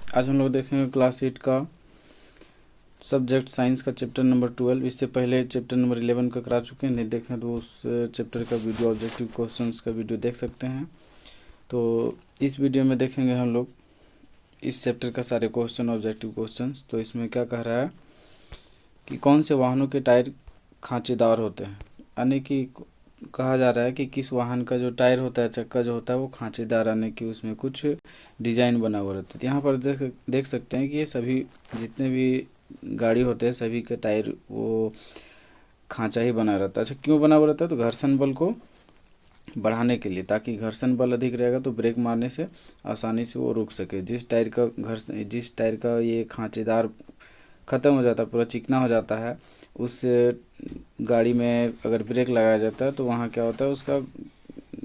आज हम लोग देखेंगे क्लास 8 का सब्जेक्ट साइंस का चैप्टर नंबर 12। इससे पहले चैप्टर नंबर 11 का करा चुके हैं, नहीं देखें तो उस चैप्टर का वीडियो ऑब्जेक्टिव क्वेश्चंस का वीडियो देख सकते हैं। तो इस वीडियो में देखेंगे हम लोग इस चैप्टर का सारे क्वेश्चन ऑब्जेक्टिव क्वेश्चंस। तो इसमें क्या कह रहा है कि कौन से वाहनों के टायर खांचेदार होते हैं, यानी कि कहा जा रहा है कि किस वाहन का जो टायर होता है, चक्का जो होता है वो खांचेदार, यानी कि उसमें कुछ डिज़ाइन बना हुआ रहता है। यहाँ पर देख सकते हैं कि ये सभी जितने भी गाड़ी होते हैं सभी के टायर वो खांचा ही बना रहता है। अच्छा, क्यों बना हुआ रहता है? तो घर्षण बल को बढ़ाने के लिए, ताकि घर्षण बल अधिक रहेगा तो ब्रेक मारने से आसानी से वो रुक सके। जिस टायर का ये खांचेदार ख़त्म हो जाता है, पूरा चिकना हो जाता है, उस गाड़ी में अगर ब्रेक लगाया जाता है तो वहाँ क्या होता है, उसका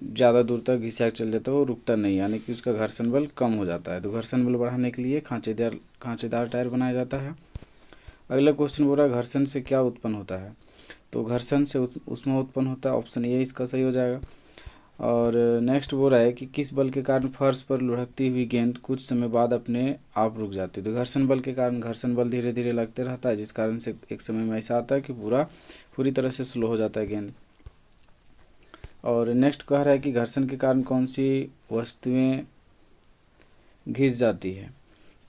ज़्यादा दूर तक घिसा चल जाता है, वो रुकता नहीं, यानी कि उसका घर्षण बल कम हो जाता है। तो घर्षण बल बढ़ाने के लिए खांचेदार टायर बनाया जाता है। अगला क्वेश्चन बोल रहा है घर्षण से क्या उत्पन्न होता है? तो घर्षण से ऊष्मा उत्पन्न होता है, ऑप्शन ए इसका सही हो जाएगा। और नेक्स्ट बोल रहा है कि किस बल के कारण फर्श पर लुढ़कती हुई गेंद कुछ समय बाद अपने आप रुक जाती है? तो घर्षण बल के कारण घर्षण बल धीरे धीरे लगते रहता है, जिस कारण से एक समय में ऐसा आता है कि पूरी तरह से स्लो हो जाता है गेंद। और नेक्स्ट कह रहा है कि घर्षण के कारण कौन सी वस्तुएं घिस जाती है?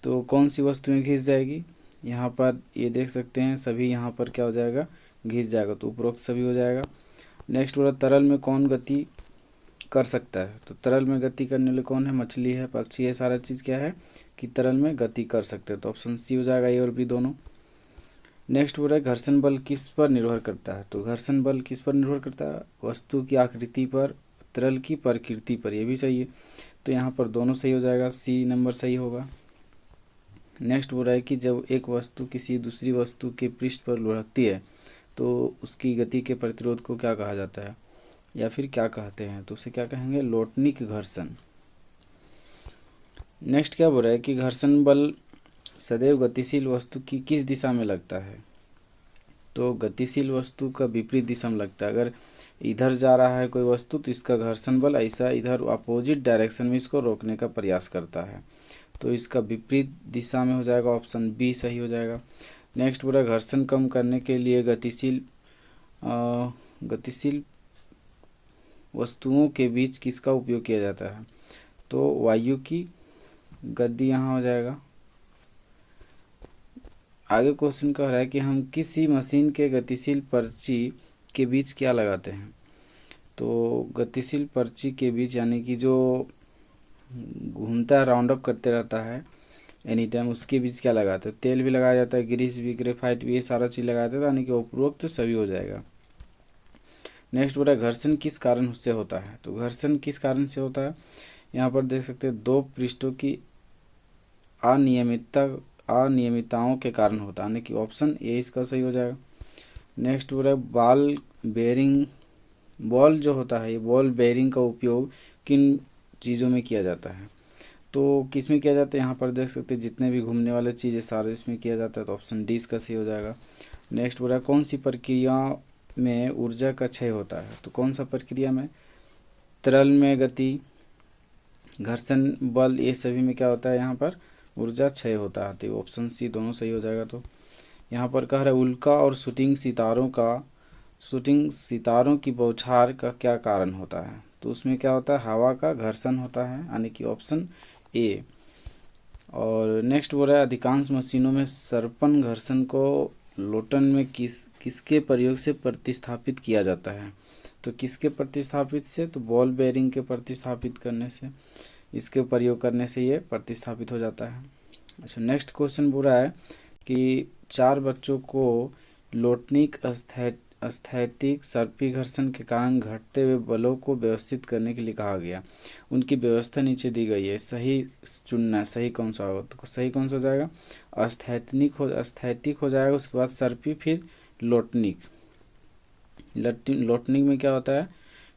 तो कौन सी वस्तुएं घिस जाएगी? यहाँ पर ये देख सकते हैं सभी, यहाँ पर क्या हो जाएगा, घिस जाएगा, तो उपरोक्त सभी हो जाएगा। नेक्स्ट बोला तरल में कौन गति कर सकता है? तो तरल में गति करने वाले कौन है? मछली है, पक्षी है, सारा चीज़ क्या है कि तरल में गति कर सकते हैं। तो ऑप्शन सी हो जाएगा, ए और बी दोनों। नेक्स्ट बोल रहा है घर्षण बल किस पर निर्भर करता है? तो घर्षण बल किस पर निर्भर करता है? वस्तु की आकृति पर, तरल की प्रकृति पर। ये भी सही है, तो यहाँ पर दोनों सही हो जाएगा, सी नंबर सही होगा। नेक्स्ट बोल रहा है कि जब एक वस्तु किसी दूसरी वस्तु के पृष्ठ पर लुढ़कती है तो उसकी गति के प्रतिरोध को क्या कहा जाता है, या फिर क्या कहते हैं? तो उसे क्या कहेंगे? लोटनिक घर्षण। नेक्स्ट क्या बोल रहा है कि घर्षण बल सदैव गतिशील वस्तु की किस दिशा में लगता है? तो गतिशील वस्तु का विपरीत दिशा में लगता है। अगर इधर जा रहा है कोई वस्तु तो इसका घर्षण बल ऐसा इधर अपोजिट डायरेक्शन में इसको रोकने का प्रयास करता है, तो इसका विपरीत दिशा में हो जाएगा, ऑप्शन बी सही हो जाएगा। नेक्स्ट पूरा घर्षण कम करने के लिए गतिशील वस्तुओं के बीच किसका उपयोग किया जाता है? तो वायु की गद्दी यहाँ हो जाएगा। आगे क्वेश्चन कह रहा है कि हम किसी मशीन के गतिशील पर्ची के बीच क्या लगाते हैं? तो गतिशील पर्ची के बीच, यानी कि जो घूमता है, राउंड अप करते रहता है एनी टाइम, उसके बीच क्या लगाते हैं? तेल भी लगाया जाता है, ग्रीस भी, ग्रेफाइट भी, ये सारा चीज़ लगाया जाता है, यानी कि उपरोक्त तो सभी हो जाएगा। नेक्स्ट बोला घर्षण किस कारण से होता है? तो घर्षण किस कारण से होता है? यहाँ पर देख सकते हैं दो पृष्ठों की अनियमितताओं के कारण होता है, यानी कि ऑप्शन ए इसका सही हो जाएगा। नेक्स्ट बोला बॉल जो होता है, ये बॉल बेयरिंग का उपयोग किन चीज़ों में किया जाता है? तो किस में किया जाता है? यहाँ पर देख सकते हैं जितने भी घूमने वाले चीज़ है सारे इसमें किया जाता है, तो ऑप्शन डी इसका सही हो जाएगा। नेक्स्ट बोला कौन सी प्रक्रिया में ऊर्जा का क्षय होता है? तो कौन सा प्रक्रिया में? तरल में गति, घर्षण बल, ये सभी में क्या होता है? यहाँ पर ऊर्जा क्षय होता है, तो ऑप्शन सी दोनों सही हो जाएगा। तो यहाँ पर कह रहा है उल्का और शूटिंग सितारों की बौछार का क्या कारण होता है? तो उसमें क्या होता है? हवा का घर्षण होता है, यानी कि ऑप्शन ए। और नेक्स्ट बोल रहा है अधिकांश मशीनों में सरपन घर्षण को लोटन में किसके प्रयोग से प्रतिस्थापित किया जाता है? तो किसके प्रतिस्थापित से? तो बॉल बेयरिंग के प्रतिस्थापित करने से, इसके प्रयोग करने से ये प्रतिस्थापित हो जाता है। अच्छा, नेक्स्ट क्वेश्चन बोल रहा है कि 4 बच्चों को लोटनिक स्थैतिक सर्पी घर्षण के कारण घटते हुए बलों को व्यवस्थित करने के लिए कहा गया। उनकी व्यवस्था नीचे दी गई है, सही चुनना है, सही कौन सा होगा? तो सही कौन सा हो जाएगा? स्थैतिक हो जाएगा, उसके बाद सर्पी, फिर लोटनिक। लोटनिक में क्या होता है?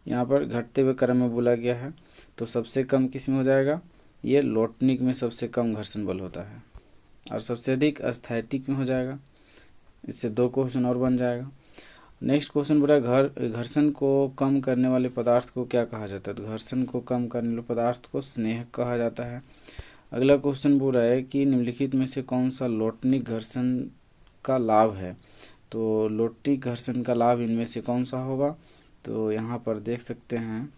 यहाँ पर घटते हुए क्रम में बोला गया है, तो सबसे कम किस में हो जाएगा? ये लोटनिक में सबसे कम घर्षण बल होता है, और सबसे अधिक स्थैतिक में हो जाएगा। इससे 2 क्वेश्चन और बन जाएगा। नेक्स्ट क्वेश्चन बोला घर्षण को कम करने वाले पदार्थ को क्या कहा जाता है? तो घर्षण को कम करने वाले पदार्थ को स्नेहक कहा जाता है। अगला क्वेश्चन बोल रहा है कि निम्नलिखित में से कौन सा लोटनिक घर्षण का लाभ है। तो लोटनिक घर्षण का लाभ इनमें से कौन सा होगा। तो यहाँ पर देख सकते हैं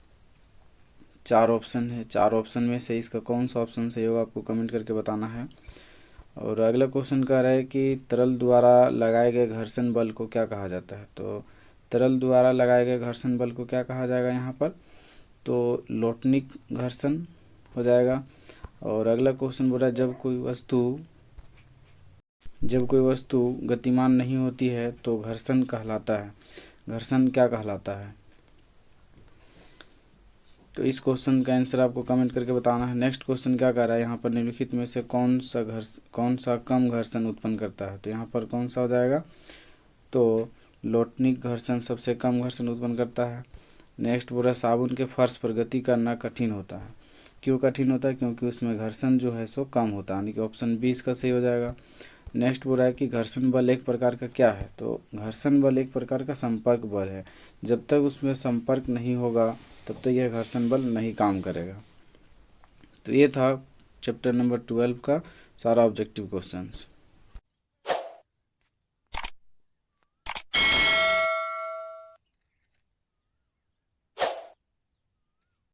4 ऑप्शन है, 4 ऑप्शन में से इसका कौन सा ऑप्शन सही होगा आपको कमेंट करके बताना है। और अगला क्वेश्चन कह रहा है कि तरल द्वारा लगाए गए घर्षण बल को क्या कहा जाता है। तो तरल द्वारा लगाए गए घर्षण बल को क्या कहा जाएगा यहाँ पर, तो लोटनिक घर्षण हो जाएगा। और अगला क्वेश्चन बोल रहा है जब कोई वस्तु गतिमान नहीं होती है तो घर्षण कहलाता है, घर्षण क्या कहलाता है। तो इस क्वेश्चन का आंसर आपको कमेंट करके बताना है। नेक्स्ट क्वेश्चन क्या कह रहा है यहाँ पर, निम्नलिखित में से कौन सा कम घर्षण उत्पन्न करता है। तो यहाँ पर कौन सा हो जाएगा, तो लोटनिक घर्षण सबसे कम घर्षण उत्पन्न करता है। नेक्स्ट बोल रहा है साबुन के फर्श पर गति करना कठिन होता है। क्यों कठिन होता है, क्योंकि उसमें घर्षण जो है सो कम होता है, यानी कि ऑप्शन 20 का सही हो जाएगा। नेक्स्ट बोल रहा है कि घर्षण बल एक प्रकार का क्या है। तो घर्षण बल एक प्रकार का संपर्क बल है, जब तक उसमें संपर्क नहीं होगा तब तक यह घर्षण बल नहीं काम करेगा। तो ये था चैप्टर नंबर 12 का सारा ऑब्जेक्टिव क्वेश्चंस।